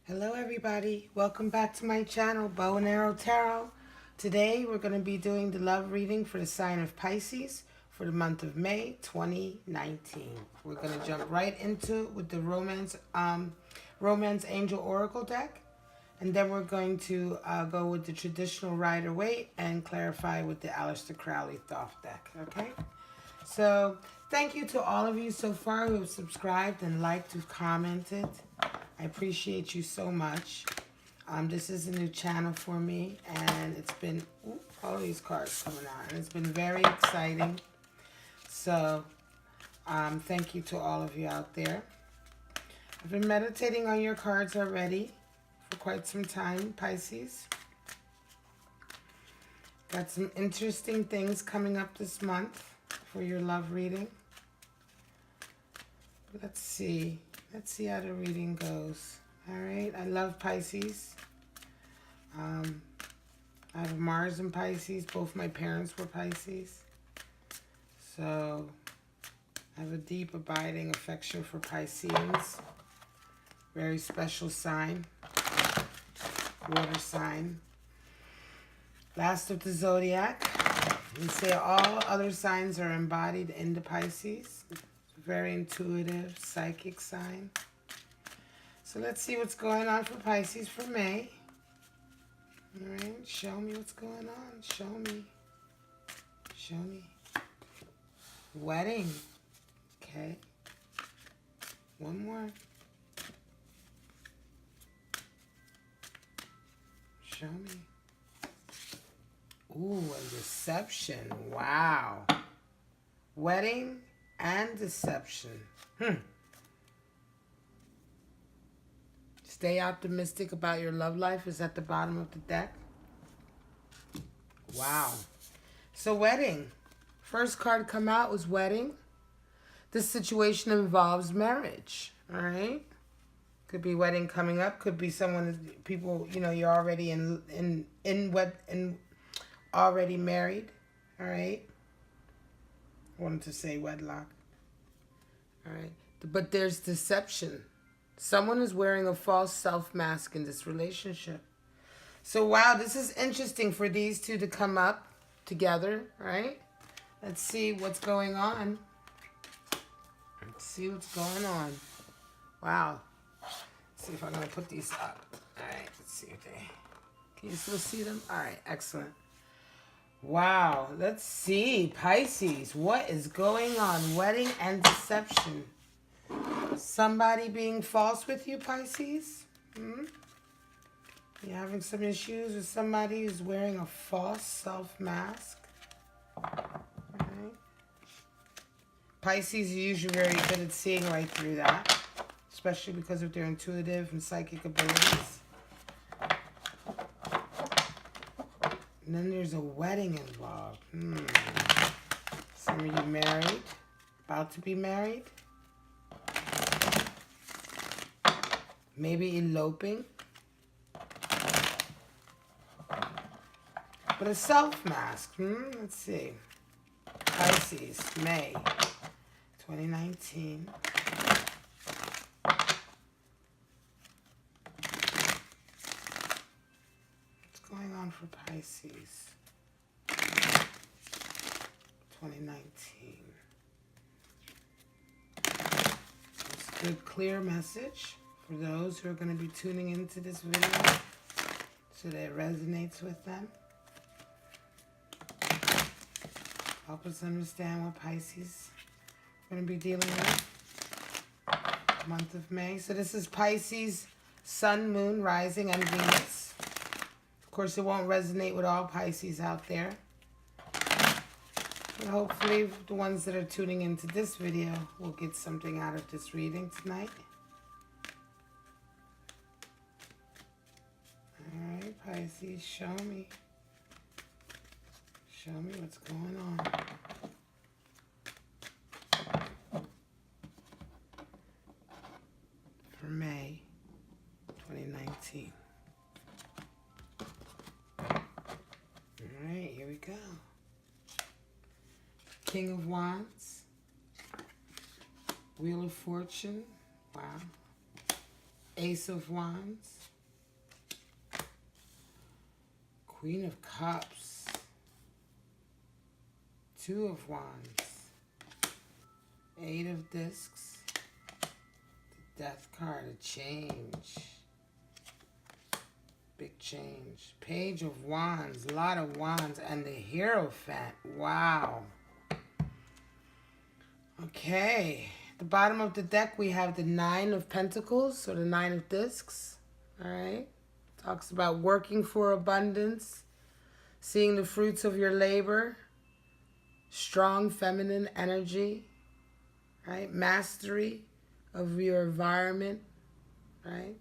Hello everybody, welcome back to my channel, Bow and Arrow Tarot. Today we're going to be doing the love reading for the sign of Pisces for the month of May 2019. We're going to jump right into it with the Romance Angel Oracle deck. And then we're going to go with the traditional Rider-Waite and clarify with the Aleister Crowley THOTH deck, okay? So thank you to all of you so far who have subscribed and liked, who've commented. I appreciate you so much. This is a new channel for me, and it's been all these cards coming out, and it's been very exciting. So thank you to all of you out there. I've been meditating on your cards already for quite some time, Pisces. Got some interesting things coming up this month for your love reading. Let's see how the reading goes. All right, I love Pisces. I have Mars in Pisces. Both my parents were Pisces. So I have a deep, abiding affection for Pisceans. Very special sign. Water sign. Last of the zodiac. We say all other signs are embodied in the Pisces. Very intuitive, psychic sign. So let's see what's going on for Pisces for May. All right, show me what's going on. Show me. Show me. Wedding. Okay. One more. Show me. Ooh, and deception. Wow. Wedding and deception. Stay optimistic about your love life is at the bottom of the deck. Wow. So wedding. First card come out was wedding. This situation involves marriage. All right. Could be wedding coming up. Could be someone, people, you know, you're already already married. All right. Wanted to say wedlock. All right. But there's deception. Someone is wearing a false self-mask in this relationship. So, wow, this is interesting for these two to come up together, right? Let's see what's going on. Let's see what's going on. Wow. Let's see if I'm going to put these up. All right, let's see if they... Can you still see them? All right, excellent. Wow, let's see. Pisces, what is going on? Wedding and deception. Somebody being false with you, Pisces? You're having some issues with somebody who's wearing a false self-mask? Right. Pisces are usually very good at seeing right through that, especially because of their intuitive and psychic abilities. And then there's a wedding involved. Some of you married, about to be married. Maybe eloping. But a self-mask. Let's see. Pisces, May 2019. Going on for Pisces 2019. It's a good, clear message for those who are going to be tuning into this video so that it resonates with them. Help us understand what Pisces are going to be dealing with the month of May. So this is Pisces, Sun, Moon, Rising, and Venus. Of course, it won't resonate with all Pisces out there. But hopefully, the ones that are tuning into this video will get something out of this reading tonight. All right, Pisces, show me. Show me what's going on. For May 2019. Alright, here we go. King of Wands. Wheel of Fortune. Wow. Ace of Wands, Queen of Cups, Two of Wands, Eight of Discs, the Death card, a change, big change, Page of Wands, a lot of wands, and the Hierophant. Wow. Okay, at the bottom of the deck we have the Nine of Pentacles, or the Nine of Discs. All right, talks about working for abundance, seeing the fruits of your labor, strong feminine energy, right? Mastery of your environment, right?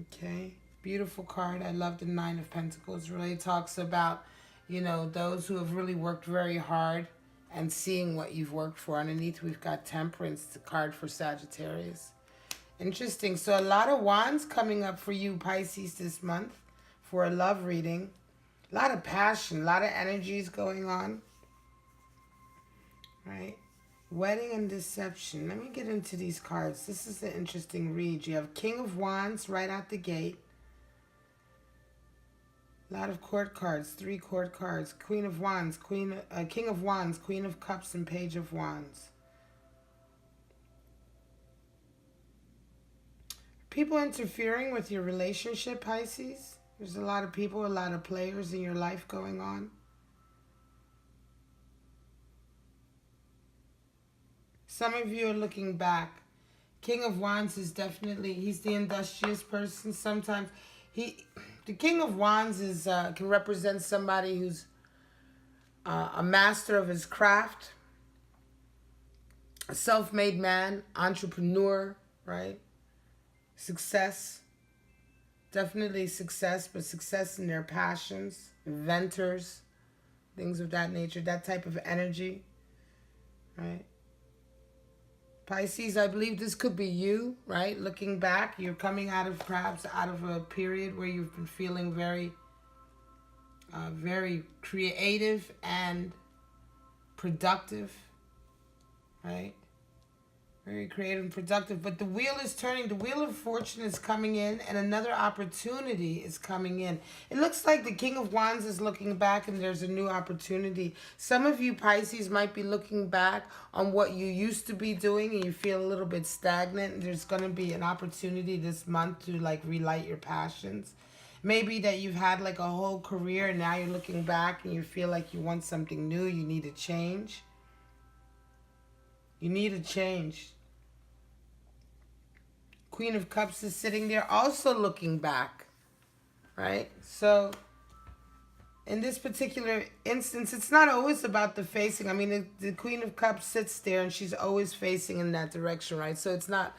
Okay, beautiful card. I love the Nine of Pentacles. Really talks about, you know, those who have really worked very hard and seeing what you've worked for. Underneath we've got Temperance, the card for Sagittarius. Interesting. So a lot of wands coming up for you, Pisces, this month for a love reading. A lot of passion, a lot of energies going on. Right? Wedding and Deception. Let me get into these cards. This is an interesting read. You have King of Wands right out the gate. A lot of court cards, 3 court cards. Queen of Wands, King of Wands, Queen of Cups, and Page of Wands. People interfering with your relationship, Pisces. There's a lot of people, a lot of players in your life going on. Some of you are looking back. King of Wands is definitely, he's the industrious person. Sometimes the King of Wands is can represent somebody who's a master of his craft, a self-made man, entrepreneur, right? Success, definitely success, but success in their passions, inventors, things of that nature, that type of energy, right? Pisces, I believe this could be you, right? Looking back, you're coming out of perhaps out of a period where you've been feeling very creative and productive, right? Very creative and productive. But the wheel is turning. The wheel of fortune is coming in, and another opportunity is coming in. It looks like the King of Wands is looking back, and there's a new opportunity. Some of you, Pisces, might be looking back on what you used to be doing, and you feel a little bit stagnant. And there's going to be an opportunity this month to, like, relight your passions. Maybe that you've had, like, a whole career, and now you're looking back, and you feel like you want something new. You need a change. You need a change. Queen of Cups is sitting there also looking back, right? So in this particular instance, it's not always about the facing. I mean, the Queen of Cups sits there and she's always facing in that direction, right? So it's not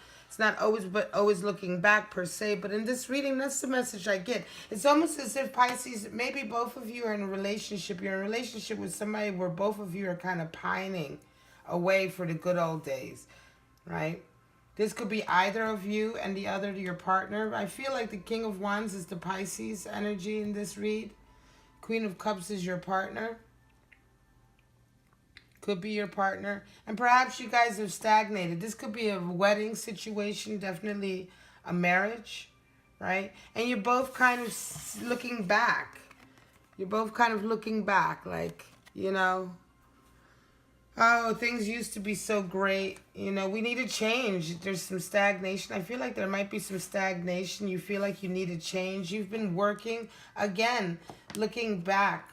always looking back per se. But in this reading, that's the message I get. It's almost as if, Pisces, maybe both of you are in a relationship. You're in a relationship with somebody where both of you are kind of pining away for the good old days, right? This could be either of you and the other to your partner. I feel like the King of Wands is the Pisces energy in this read. Queen of Cups is your partner. Could be your partner. And perhaps you guys have stagnated. This could be a wedding situation, definitely a marriage, right? And you're both kind of looking back. You're both kind of looking back, like, you know, oh, things used to be so great. You know, we need a change. There's some stagnation. I feel like there might be some stagnation. You feel like you need a change. You've been working, again, looking back.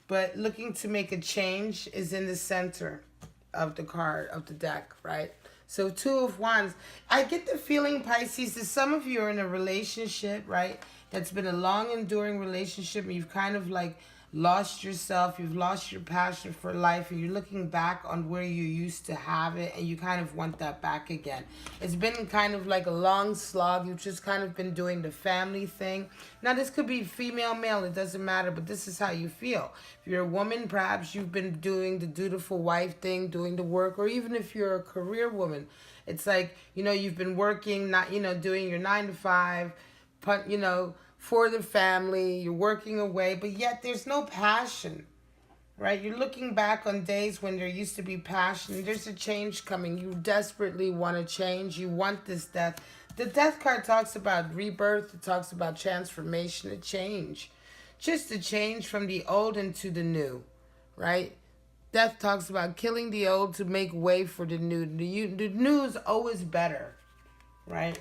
But looking to make a change is in the center of the card, of the deck, right? So Two of Wands. I get the feeling, Pisces, that some of you are in a relationship, right? That's been a long enduring relationship. And you've kind of like lost yourself, you've lost your passion for life, and you're looking back on where you used to have it, and you kind of want that back again. It's been kind of like a long slog. You've just kind of been doing the family thing. Now, this could be female, male, it doesn't matter, but this is how you feel. If you're a woman, perhaps you've been doing the dutiful wife thing, doing the work, or even if you're a career woman, it's like, you know, you've been working, not, you know, doing your 9 to 5, you know, for the family, you're working away, but yet there's no passion, right? You're looking back on days when there used to be passion. There's a change coming. You desperately want to change. You want this death. The death card talks about rebirth. It talks about transformation, a change. Just a change from the old into the new, right? Death talks about killing the old to make way for the new. The new is always better, right?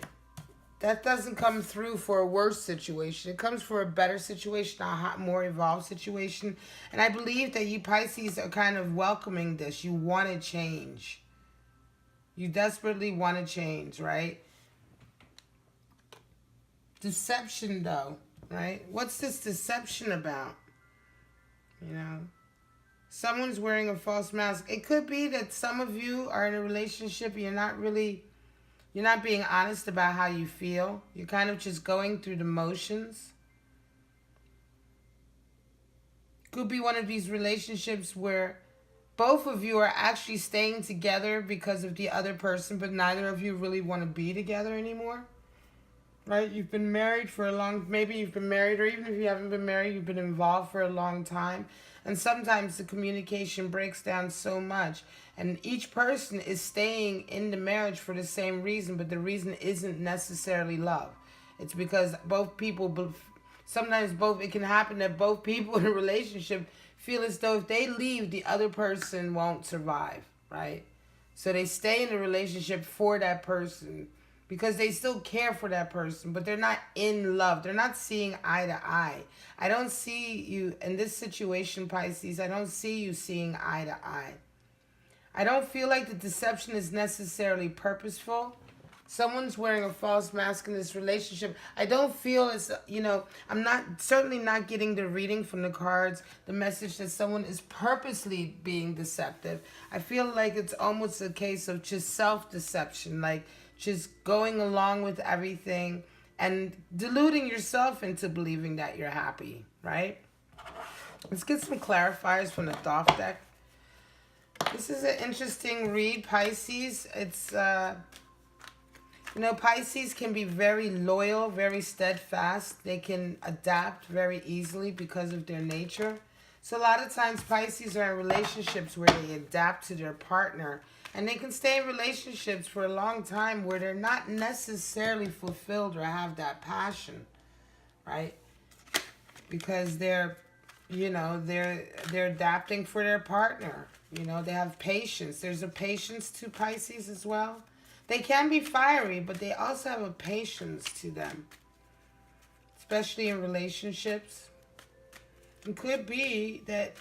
That doesn't come through for a worse situation. It comes for a better situation, a more evolved situation. And I believe that you Pisces are kind of welcoming this. You want to change. You desperately want to change, right? Deception, though, right? What's this deception about? You know? Someone's wearing a false mask. It could be that some of you are in a relationship and you're not being honest about how you feel. You're kind of just going through the motions. Could be one of these relationships where both of you are actually staying together because of the other person, but neither of you really want to be together anymore. Right? You've been married for a long, maybe you've been married, or even if you haven't been married, you've been involved for a long time. And sometimes the communication breaks down so much. And each person is staying in the marriage for the same reason, but the reason isn't necessarily love. It's because both people, sometimes it can happen that both people in a relationship feel as though if they leave, the other person won't survive, right? So they stay in the relationship for that person because they still care for that person, but they're not in love. They're not seeing eye to eye. I don't see you in this situation, Pisces. I don't see you seeing eye to eye. I don't feel like the deception is necessarily purposeful. Someone's wearing a false mask in this relationship. I don't feel as, I'm certainly not getting the reading from the cards, the message that someone is purposely being deceptive. I feel like it's almost a case of just self-deception, like just going along with everything and deluding yourself into believing that you're happy, right? Let's get some clarifiers from the THOTH deck. This is an interesting read, Pisces. It's, Pisces can be very loyal, very steadfast. They can adapt very easily because of their nature. So a lot of times Pisces are in relationships where they adapt to their partner. And they can stay in relationships for a long time where they're not necessarily fulfilled or have that passion, right? Because they're adapting for their partner. They have patience. There's a patience to Pisces as well. They can be fiery, but they also have a patience to them, especially in relationships. It could be that,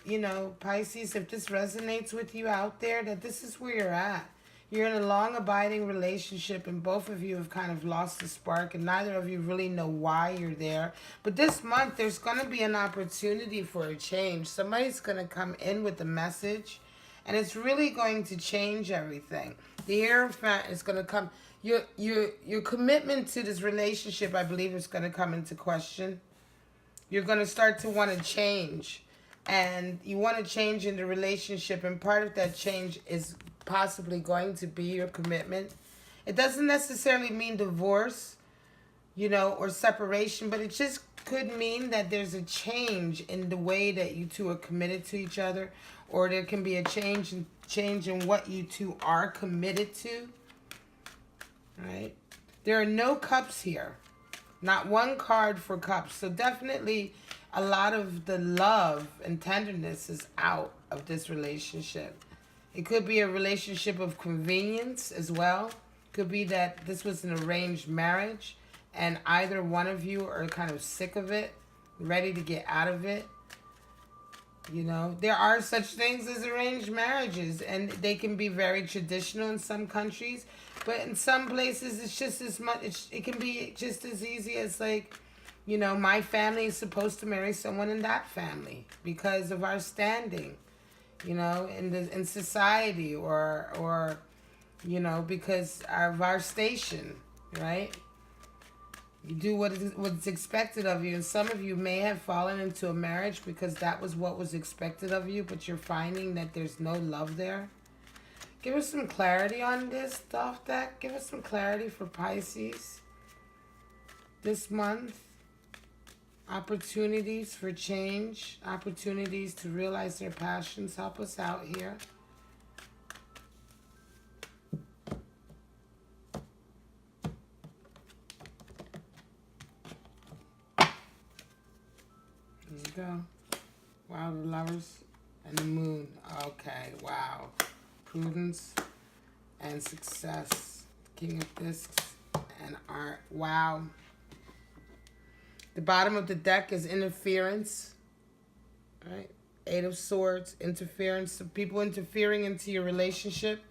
Pisces, if this resonates with you out there, that this is where you're at. You're in a long abiding relationship and both of you have kind of lost the spark and neither of you really know why you're there. But this month, there's going to be an opportunity for a change. Somebody's going to come in with a message and it's really going to change everything. The Hierophant is going to come. Your commitment to this relationship, I believe, is going to come into question. You're going to start to want to change. And you want to change in the relationship. And part of that change is possibly going to be your commitment. It doesn't necessarily mean divorce, or separation. But it just could mean that there's a change in the way that you two are committed to each other. Or there can be a change in what you two are committed to. Right? There are no cups here. Not one card for cups. So definitely a lot of the love and tenderness is out of this relationship. It could be a relationship of convenience as well. Could be that this was an arranged marriage and either one of you are kind of sick of it, ready to get out of it. There are such things as arranged marriages and they can be very traditional in some countries. But in some places, it's just as much, it can be just as easy as like, my family is supposed to marry someone in that family because of our standing, in society or because of our station, right? You do what's expected of you. And some of you may have fallen into a marriage because that was what was expected of you, but you're finding that there's no love there. Give us some clarity on this, THOTH deck. Give us some clarity for Pisces this month. Opportunities for change. Opportunities to realize their passions. Help us out here. There you go. Wow, the Lovers and the Moon. Okay, wow. Prudence and success. King of Discs and art. Wow. The bottom of the deck is interference. Right? Eight of Swords, interference. People interfering into your relationship.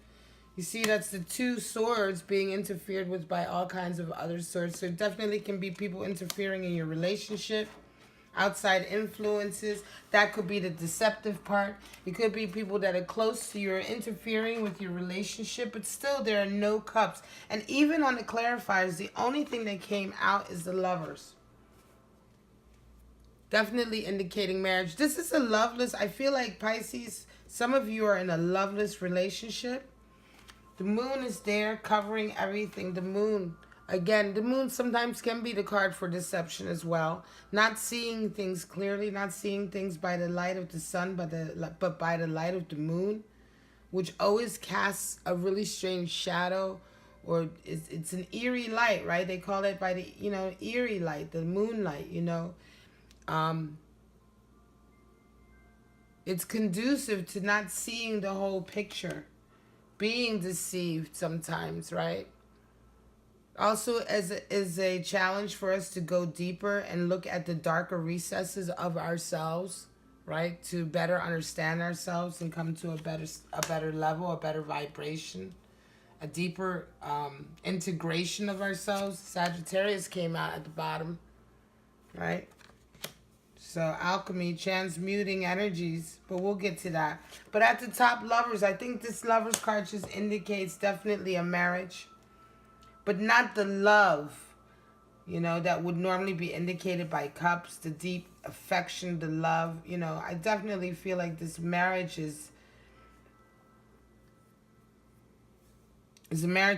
You see, that's the two swords being interfered with by all kinds of other swords. So it definitely can be people interfering in your relationship. Outside influences. That could be the deceptive part. It could be people that are close to you or interfering with your relationship, but still there are no cups. And even on the clarifiers, the only thing that came out is the Lovers. Definitely indicating marriage. This is a loveless, I feel like Pisces, some of you are in a loveless relationship. The Moon is there covering everything. The Moon. Again, the Moon sometimes can be the card for deception as well. Not seeing things clearly, not seeing things by the light of the sun, but by the light of the Moon, which always casts a really strange shadow, or it's an eerie light, right? They call it by the, eerie light, the moonlight, It's conducive to not seeing the whole picture, being deceived sometimes, right? Also, is a challenge for us to go deeper and look at the darker recesses of ourselves, right? To better understand ourselves and come to a better level, a better vibration, a deeper integration of ourselves. Sagittarius came out at the bottom, right? So alchemy, transmuting energies, but we'll get to that. But at the top, Lovers. I think this Lovers card just indicates definitely a marriage. But not the love, that would normally be indicated by cups, the deep affection, the love. I definitely feel like this marriage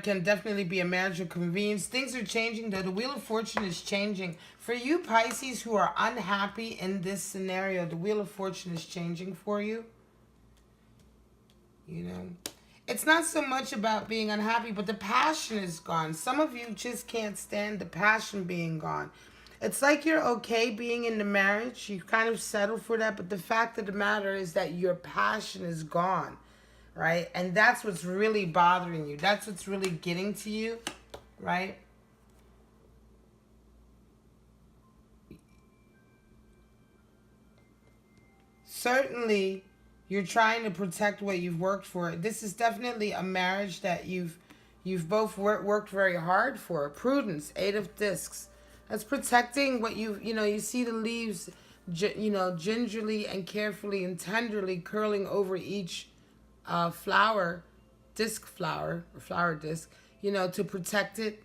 can definitely be a marriage of convenience. Things are changing, though. The Wheel of Fortune is changing. For you Pisces who are unhappy in this scenario, the Wheel of Fortune is changing for you. It's not so much about being unhappy, but the passion is gone. Some of you just can't stand the passion being gone. It's like you're okay being in the marriage. You kind of settle for that, but the fact of the matter is that your passion is gone, right? And that's what's really bothering you. That's what's really getting to you, right? Certainly, you're trying to protect what you've worked for. This is definitely a marriage that you've both worked very hard for. Prudence, Eight of Discs. That's protecting what you see the leaves, gingerly and carefully and tenderly curling over each flower disc, to protect it.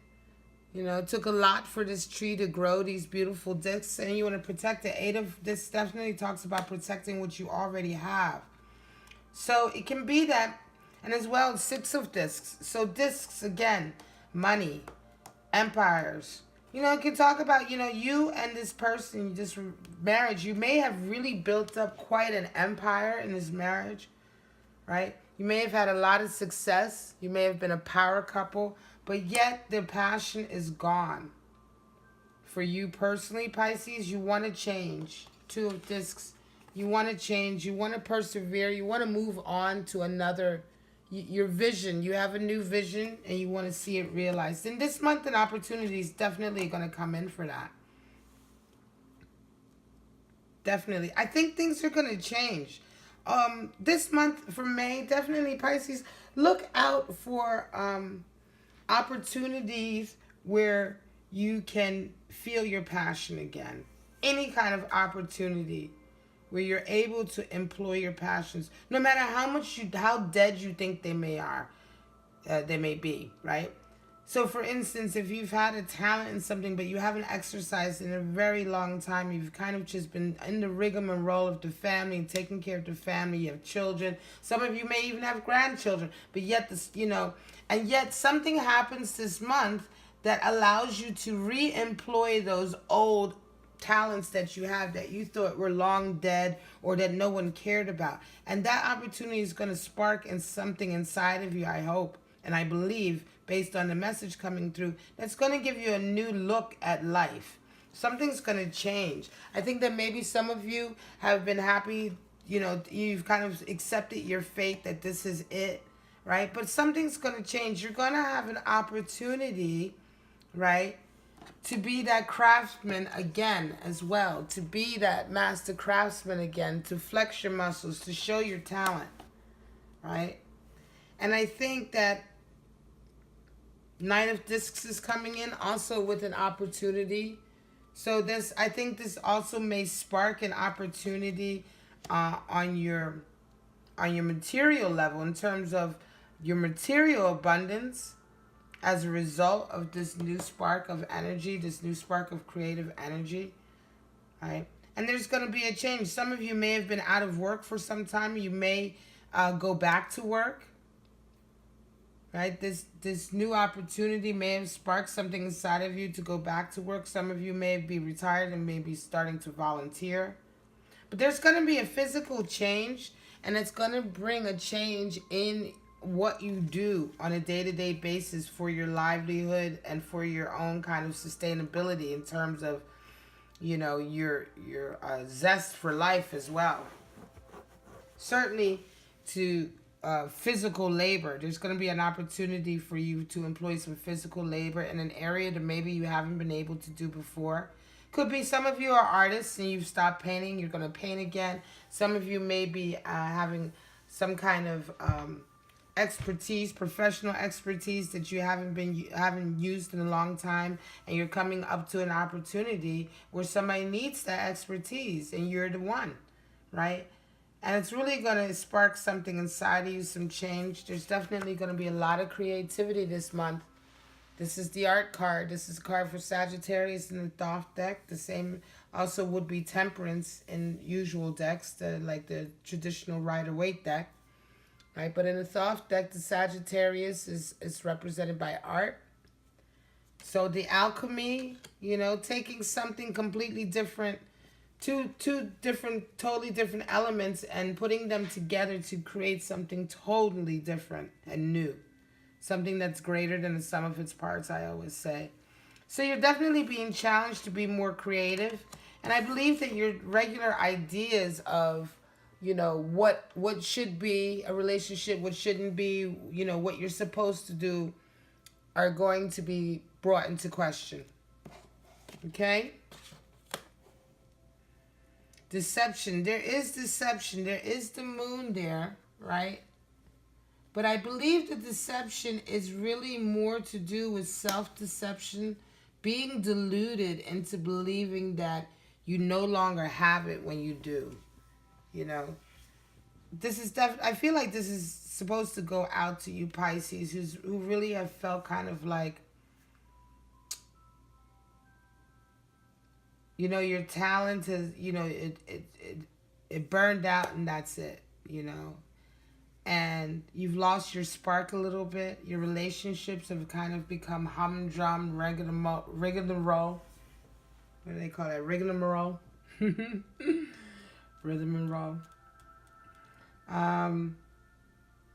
It took a lot for this tree to grow these beautiful discs, and you want to protect it. Eight of Discs definitely talks about protecting what you already have. So it can be that, and as well, Six of Discs. So discs, again, money, empires. It can talk about, you and this person, this marriage. You may have really built up quite an empire in this marriage, right? You may have had a lot of success. You may have been a power couple, but yet the passion is gone. For you personally, Pisces, you want to change. Two of Discs. You want to change. You want to persevere. You want to move on to another. Your vision. You have a new vision and you want to see it realized. And this month, an opportunity is definitely going to come in for that. Definitely. I think things are going to change. This month for May, definitely, Pisces, look out for opportunities where you can feel your passion again. Any kind of opportunity where you're able to employ your passions, no matter how dead you think they may be, right? So for instance, if you've had a talent in something, but you haven't exercised in a very long time, you've kind of just been in the rigmarole of the family, taking care of the family, you have children. Some of you may even have grandchildren, but yet and yet something happens this month that allows you to re-employ those old talents that you have that you thought were long dead or that no one cared about. And that opportunity is going to spark in something inside of you, I hope, and I believe, based on the message coming through, that's going to give you a new look at life. Something's going to change. I think that maybe some of you have been happy, you know, you've kind of accepted your fate that this is it, right? But something's going to change. You're going to have an opportunity, right, to be that craftsman again as well, to be that master craftsman again, to flex your muscles, to show your talent, right? And I think that Knight of Discs is coming in also with an opportunity. So this, I think this also may spark an opportunity on your material level, in terms of your material abundance, as a result of this new spark of energy, this new spark of creative energy, right? And there's going to be a change. Some of you may have been out of work for some time. You may go back to work, right? This new opportunity may have sparked something inside of you to go back to work. Some of you may be retired and may be starting to volunteer. But there's going to be a physical change, and it's going to bring a change in what you do on a day-to-day basis for your livelihood and for your own kind of sustainability, in terms of, you know, your zest for life as well. Certainly to physical labor. There's going to be an opportunity for you to employ some physical labor in an area that maybe you haven't been able to do before. Could be some of you are artists and you've stopped painting. You're going to paint again. Some of you may be having some kind of expertise, professional expertise that you haven't used in a long time, and you're coming up to an opportunity where somebody needs that expertise and you're the one, right? And it's really going to spark something inside of you, some change. There's definitely going to be a lot of creativity this month. This is the art card. This is a card for Sagittarius in the Thoth deck. The same also would be Temperance in usual decks, like the traditional Rider-Waite deck. Right? But in the Thoth deck, the Sagittarius is represented by art. So the alchemy, you know, taking something completely different, two different, totally different elements, and putting them together to create something totally different and new. Something that's greater than the sum of its parts, I always say. So you're definitely being challenged to be more creative. And I believe that your regular ideas of, you know, what should be a relationship, what shouldn't be, you know, what you're supposed to do, are going to be brought into question. Okay? Deception. There is deception. There is the moon there, right? But I believe the deception is really more to do with self-deception, being deluded into believing that you no longer have it when you do. You know, this is I feel like this is supposed to go out to you Pisces who really have felt kind of like, you know, your talent has, you know, it burned out and that's it, you know. And you've lost your spark a little bit. Your relationships have kind of become humdrum, rigmarole. What do they call that? Rigmarole? Rhythm and roll.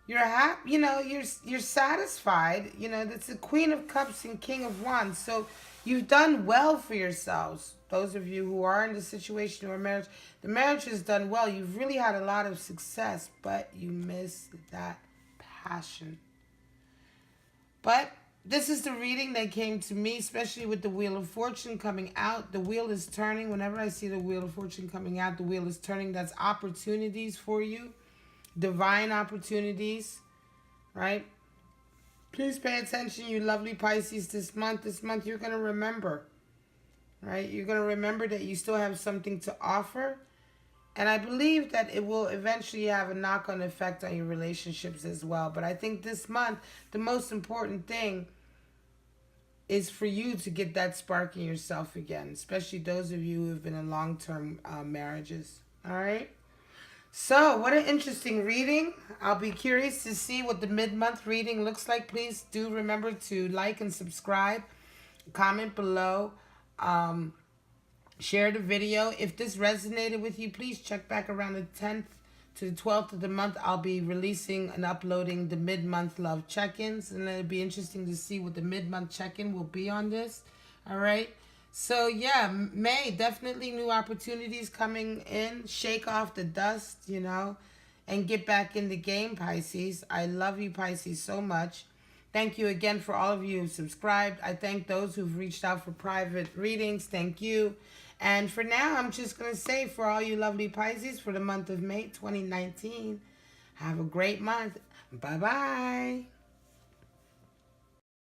You're happy, you know, you're satisfied. You know, that's the Queen of Cups and King of Wands. So you've done well for yourselves. Those of you who are in the situation or marriage, the marriage has done well. You've really had a lot of success, but you miss that passion. But this is the reading that came to me, especially with the Wheel of Fortune coming out. The wheel is turning. Whenever I see the Wheel of Fortune coming out, the wheel is turning. That's opportunities for you. Divine opportunities, right? Please pay attention, you lovely Pisces, this month. This month you're going to remember, right? You're going to remember that you still have something to offer. And I believe that it will eventually have a knock-on effect on your relationships as well. But I think this month, the most important thing is for you to get that spark in yourself again, especially those of you who have been in long-term marriages. All right? So, what an interesting reading. I'll be curious to see what the mid-month reading looks like. Please do remember to like and subscribe. Comment below. Share the video. If this resonated with you, please check back around the 10th to the 12th of the month. I'll be releasing and uploading the mid-month love check-ins, and it'll be interesting to see what the mid-month check-in will be on this. All right. So yeah, May, definitely new opportunities coming in. Shake off the dust, you know, and get back in the game, Pisces. I love you, Pisces, so much. Thank you again for all of you who subscribed. I thank those who've reached out for private readings. Thank you. And for now, I'm just going to say for all you lovely Pisces for the month of May 2019, have a great month. Bye-bye.